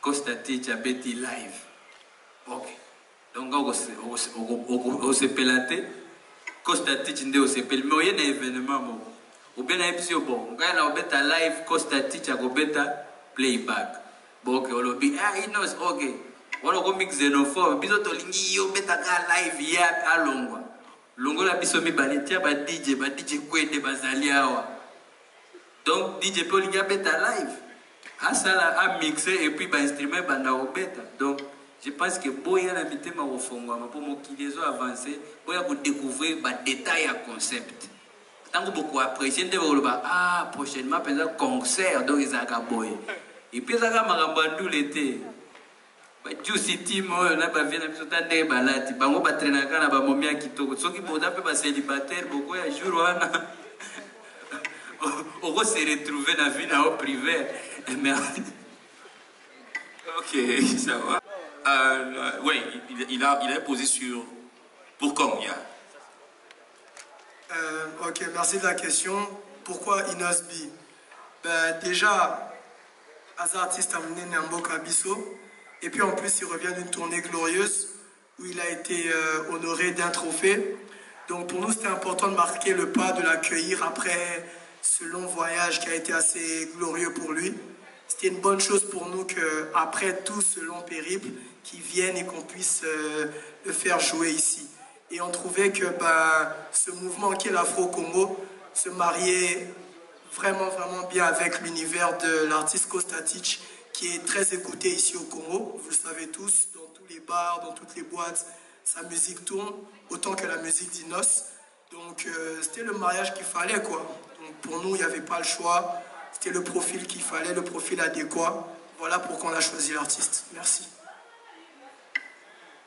Costa Teach abeti live, ok, donc on se pelate Costa Teach nde on se pel mais oyena événement mo obena ebiso bon ngana obeta live Costa Teach akobeta playback bon ok olobi Inos ok wala ko mix xenophobe biso to lingi yo beta ka live ya alongwa longola biso mi baletia ba DJ kwende bazali awa. Donc DJ pe lingi beta live asala a mixer et puis ba instrument banda obeta. Donc je pense que boya na mitema ofongwa ma po mokilezo avancer boya ko découvrir ba détail à concept tango beaucoup apprécier nde ba prochainement penza concert donc izaka boy et puis zaka makambandu l'été Juicy team na ba vient na biso tande balati bango ba traîner kana ba momia kitoko soki boda pe ba célibataire beaucoup ya jour wana on va se retrouver dans vie na au privé. Merci. Ok, ça va. Oui, il a posé sur pour Kongia. Ok, merci de la question. Pourquoi Inosbi? Déjà, as artiste a mené Namboka Bisso. Et puis en plus, il revient d'une tournée glorieuse où il a été honoré d'un trophée. Donc pour nous, c'était important de marquer le pas, de l'accueillir après ce long voyage qui a été assez glorieux pour lui. C'était une bonne chose pour nous qu'après tout ce long périple, qu'il vienne et qu'on puisse le faire jouer ici. Et on trouvait que ce mouvement qui est l'Afro-Congo se mariait vraiment bien avec l'univers de l'artiste Costa Teach, qui est très écouté ici au Congo. Vous le savez tous, dans tous les bars, dans toutes les boîtes, sa musique tourne, autant que la musique d'Inos. Donc c'était le mariage qu'il fallait, quoi. Donc pour nous, il n'y avait pas le choix. C'était le profil qu'il fallait, le profil adéquat. Voilà pourquoi on a choisi l'artiste. Merci.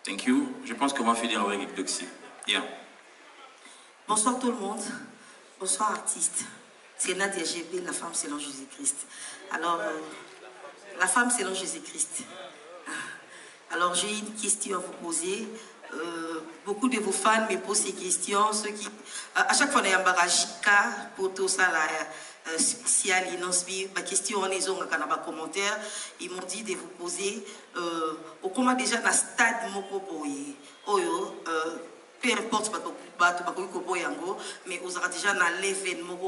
Thank you. Je pense qu'on va finir avec Doxy. Bien. Bonsoir tout le monde. Bonsoir artiste. C'est Nadia GB, la femme selon Jésus-Christ. Alors, la femme selon Jésus-Christ. Alors, j'ai une question à vous poser. Beaucoup de vos fans me posent ces questions. Ceux qui, à chaque fois, on a un barajika pour tout ça, la spécial, ma question, ils ont un commentaire. Ils m'ont dit de vous poser comment déjà dans le stade Mokoboye, peu importe, mais vous aurez déjà dans l'événement,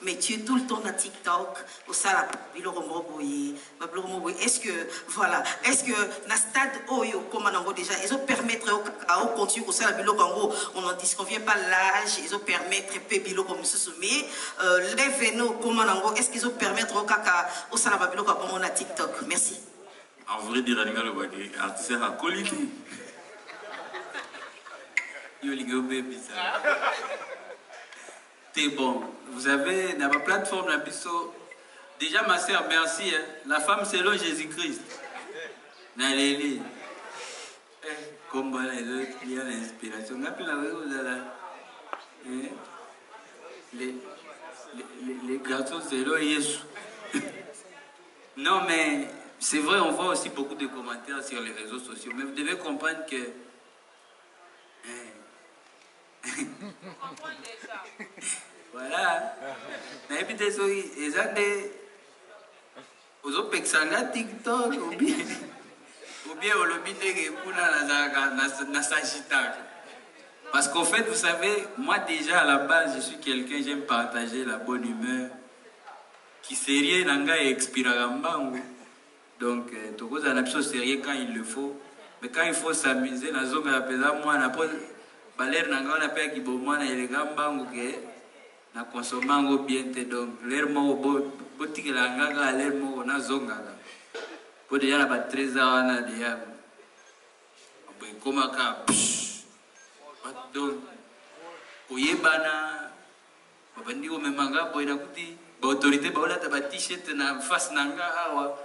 mais tu es tout le temps dans TikTok, est-ce que, voilà, est-ce que dans le stade Oyo, comment on déjà, ils ont permettre au continu, on n'en disconvient pas l'âge, ils ont permettre Pébilo comme ce sommet, l'événement, comment on est-ce qu'ils ont permettre au caca, au salababilo comme on a TikTok? Merci. En vrai, dire à l'artiste à qualité. T'es bon. Vous avez dans ma plateforme la biso. Déjà ma sœur, merci. Hein. La femme selon Jésus-Christ. Naléli. Comme les autres, il y a l'inspiration. Les garçons selon Jésus. Non mais c'est vrai, on voit aussi beaucoup de commentaires sur les réseaux sociaux. Mais vous devez comprendre que voilà. Et puis des TikTok ou bien au lobby de Kuna na sagitaka. Parce qu'en fait, vous savez, moi déjà à la base, je suis quelqu'un, j'aime partager la bonne humeur. Qui sérieux nanga expira gambango. Donc, tout ça n'a pas sérieux quand il le faut. Mais quand il faut s'amuser, na zonga la pesa moi na pas baler nanga na pa ki bomwa na ile gambango ke na consommango bien te donc l'air mo botiki la nganga l'air mo na zonga la. Pour déjà la ba 13 ans na déjà. Bon comment ka donc oyebana babandi ko memanga boy na kuti ba autorité ba ola ta ba t-shirt na face nanga awa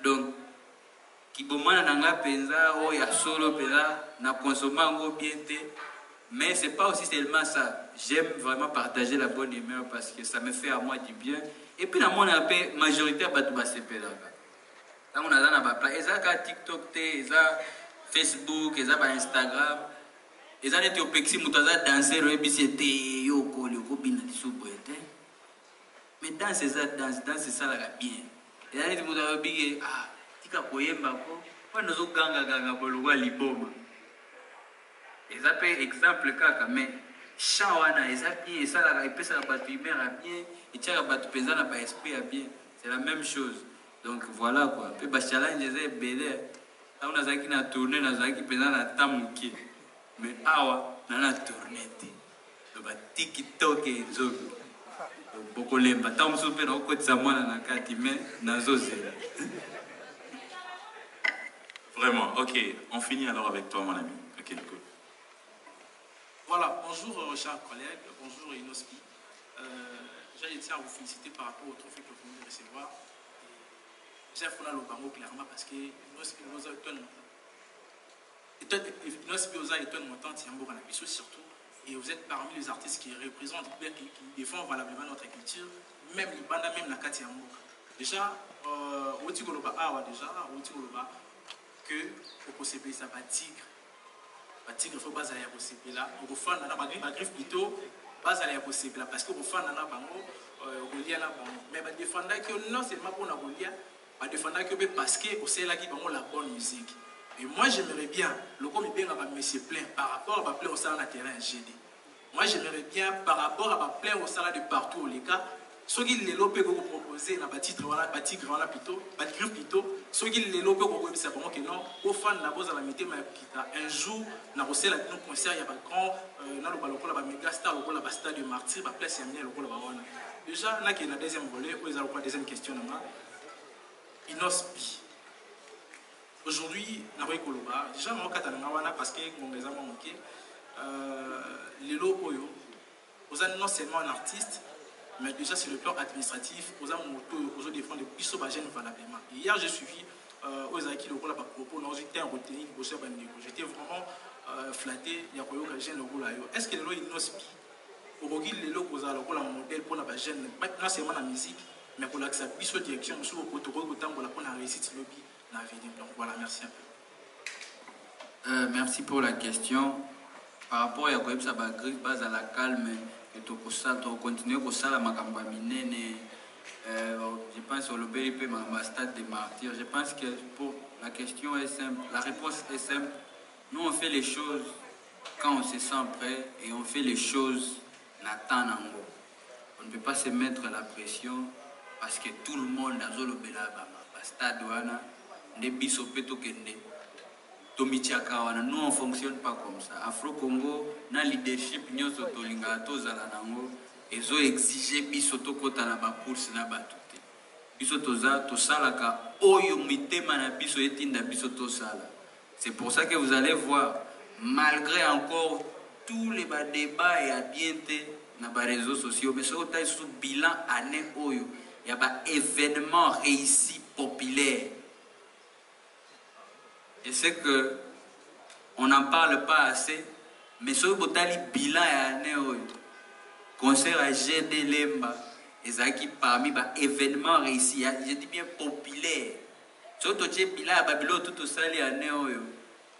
donc qui bomana nanga penza o ya solo penza na consommango bien te mais c'est pas aussi seulement ça, j'aime vraiment partager la bonne humeur parce que ça me fait à moi du bien et puis na mon appel majorité ba to ba sepela là on a dans ba pla ezaka TikTok te eza Facebook eza ba Instagram eza neti opexi mutaza danser ebisete yo koli ko bina disuboete mais danse eza danse ça la bien eza neti mutaza bige tika koyemba ko wana zo ganga ganga bolwa liboma eza pe exemple kaka mais chant wana eza bien ça la epesa la batu humeur bien et tia batu penza na ba esprit bien c'est la même chose donc voilà quoi pe ba challenge eza belé on a zaki na tourner na zaki penza na tamuki mais awa nana tourner te do ba TikTok ezo boko lemba tamu super na okotisa mwana na kati mais nazo zela. Vraiment, ok. On finit alors avec toi, mon ami. Ok, cool. Voilà, bonjour chers collègues, bonjour Inospi. J'ai tiens à vous féliciter par rapport au trophée que vous venez de recevoir. J'ai fait le bango clairement parce que Inospi nous a étonné. Inospi nous a étonné montant Tiambour en Abisso surtout. Et vous êtes parmi les artistes qui représentent, qui défendent valablement notre culture, même les bandes, même la Katiambour. Déjà, au Tigoloba Awa, déjà, au Tigoloba, que au possible ça va tigre. Ba tigre faut baser ya possible là. Au fond na ba griffe plutôt baser ya possible là parce que au fond na bango golia na bango. Mais ba défendre que non seulement pour na golia, ba défendre que parce que au c'est là qui bango la bonne musique. Et moi j'aimerais bien le comme bien va monsieur plein par rapport à ba plein au salon na terrain GD. Moi j'aimerais bien par rapport à ba plein au salon de partout les cas ceux qui les lopé que vous proposez na batitre voilà batigre voilà plutôt batigre plutôt ceux qui les lopé que vous c'est vraiment que non au fan na boza la mité ma kita un jour na recela nos concert il y a pas grand na le baloko la ba méga star le la stade de martyr ba place yamia le la ba wana déjà na qui na deuxième volet ou ils ont quoi deuxième question na Inospi aujourd'hui na koloba déjà moi kata na wana parce que ngongeza mo moké les locaux yo vous êtes non seulement un artiste mais déjà sur le plan administratif, aux gens défendent des pistes valablement. Hier, j'ai suivi aux acquis le rôle à propos, j'étais en retenu, j'étais vraiment flatté, il y a un jeune le rôle. Est-ce que le rôle est nospi? Au rôle, le rôle a le rôle modèle pour la jeune, non seulement la musique, mais pour l'accès à la direction, sur le protocole, pour la réussite lobby, dans l'avenir. Donc voilà, merci un peu. Merci pour la question. Par rapport à quoi ça base à la calme. Et tu continues à faire la minene. Je pense au l'obéité ma stade de martyr. Je pense que pour la question est simple, la réponse est simple. Nous on fait les choses quand on se sent prêt et on fait les choses n'attend en haut. On ne peut pas se mettre la pression parce que tout le monde a zolo bela ba stade wana ne biso peto kende. Nous on ne fonctionne pas comme ça. Afro-Congo, na leadership, nous sommes ils ont exigé biso tokota na ba course na batute. Biso toza to salaka oyo mitema na biso etinda biso to sala. C'est pour ça que vous allez voir, malgré encore tous les débats et ambientés dans les réseaux sociaux, mais sur le bilan année oyo, il y a un événement réussi populaire. Et c'est que on n'en parle pas assez, mais sur le bilan année oyo, concert à GD Lemba, et ça qui parmi les événements réussis, je dis bien populaire. Sur le bilan à Babylone, tout ça les année oyo.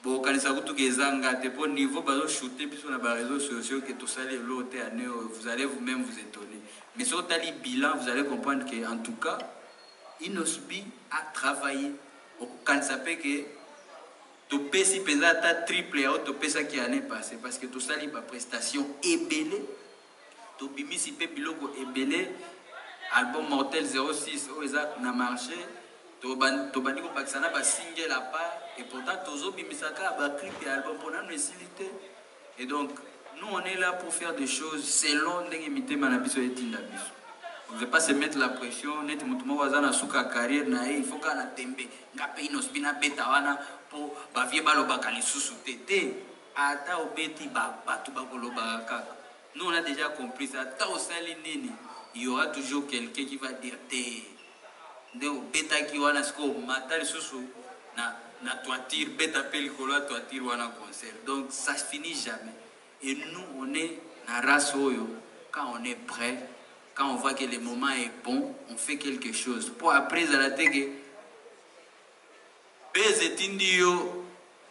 Bon, quand ça coûte que zanga, pour niveau bazo shooter puis sur les réseaux sociaux que tout ça les l'autre année, vous allez vous-même vous étonner. Mais sur le bilan, vous allez comprendre que en tout cas, Inospi a travaillé. Quand ça fait que topesi mpenza ata triple ya oyo topesaki année passée parce que tosali baprestation ebele tobimisi mpe biloko ebele album mortel 06 oyo eza na marché tobandi kobakisa na basingle à part et pourtant tozobimisaka baclip ya album mpona no esili te et donc nous on est là pour faire des choses selon ndenge mitema na biso etinda biso. On ne veut pas se mettre la pression, net mutumo wazana suka carrière na il faut kana tembe ngape Inosbi na beta wana po bavie balobaka lisusu tete ata obeti batu bakoloba kaka. Nous on a déjà compris ça, ta osali nini, il y aura toujours quelqu'un qui va dire te de beta ki wana sko mata lisusu na toiture beta pelikolo toiture wana concert. Donc ça finit jamais. Et nous on est na race oyo quand on est prêt. Quand on voit que le moment est bon, on fait quelque chose. Pour après, à la télé, Bezetindi yo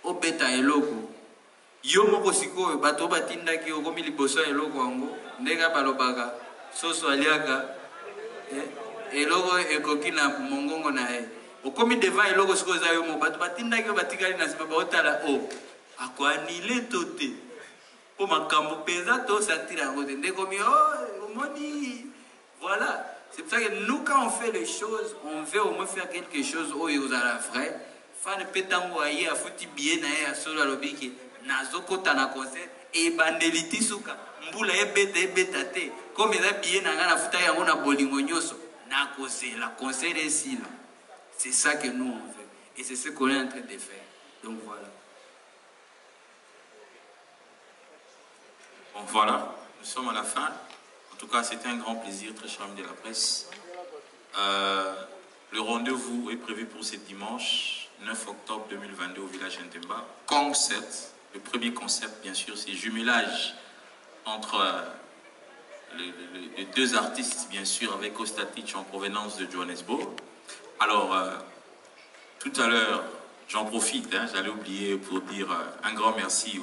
obeta eloko. Yo moko siko bato batinda ki okomi liboso eloko ango. Ndeka balobaka soso aliaka eloko ekoki na mongongo na e. Okomi devant eloko siko za yo mo bato batinda ki batikali na sima baotala o. Akwani tote. Po makambo peza to santira ngo ndeko mi moni. Voilà, c'est pour ça que nous quand on fait les choses, on veut au moins faire quelque chose où il y a la vraie. Fan petango aye a fouti bien na solo lobiki nazoko tana concert et bandeliti suka mbula ebeta te comme ça bien na ngana futa yango na bolingo nyoso na cause la concert ici là. C'est ça que nous on veut et c'est ce qu'on est en train de faire. Donc voilà. Bon voilà, nous sommes à la fin. En tout cas, c'était un grand plaisir, très cher ami de la presse. Le rendez-vous est prévu pour ce dimanche 9 octobre 2022 au village Ntemba. Concept, le premier concept, bien sûr, c'est jumelage entre les deux artistes, bien sûr, avec Ostatich en provenance de Johannesburg. Alors, tout à l'heure, j'en profite, hein, j'allais oublier pour dire un grand merci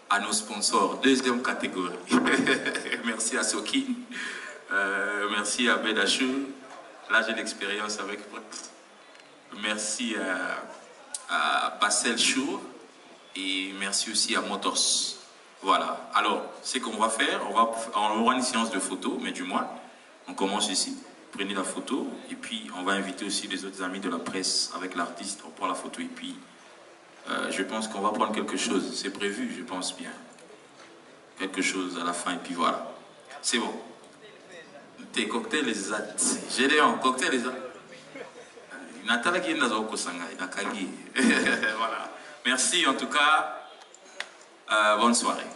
à nos sponsors, deuxième catégorie. Merci à Sokin, merci à Bedachou, là j'ai l'expérience avec moi. Merci à Pascal Chou et merci aussi à Motors. Voilà, alors ce qu'on va faire, on aura une séance de photos, mais du moins, on commence ici, prenez la photo et puis on va inviter aussi les autres amis de la presse avec l'artiste, on prend la photo et puis je pense qu'on va prendre quelque chose, c'est prévu, je pense bien. Quelque chose à la fin, et puis voilà. C'est bon. Tes cocktails, les j'ai des cocktails, les Voilà. Merci en tout cas. Bonne soirée.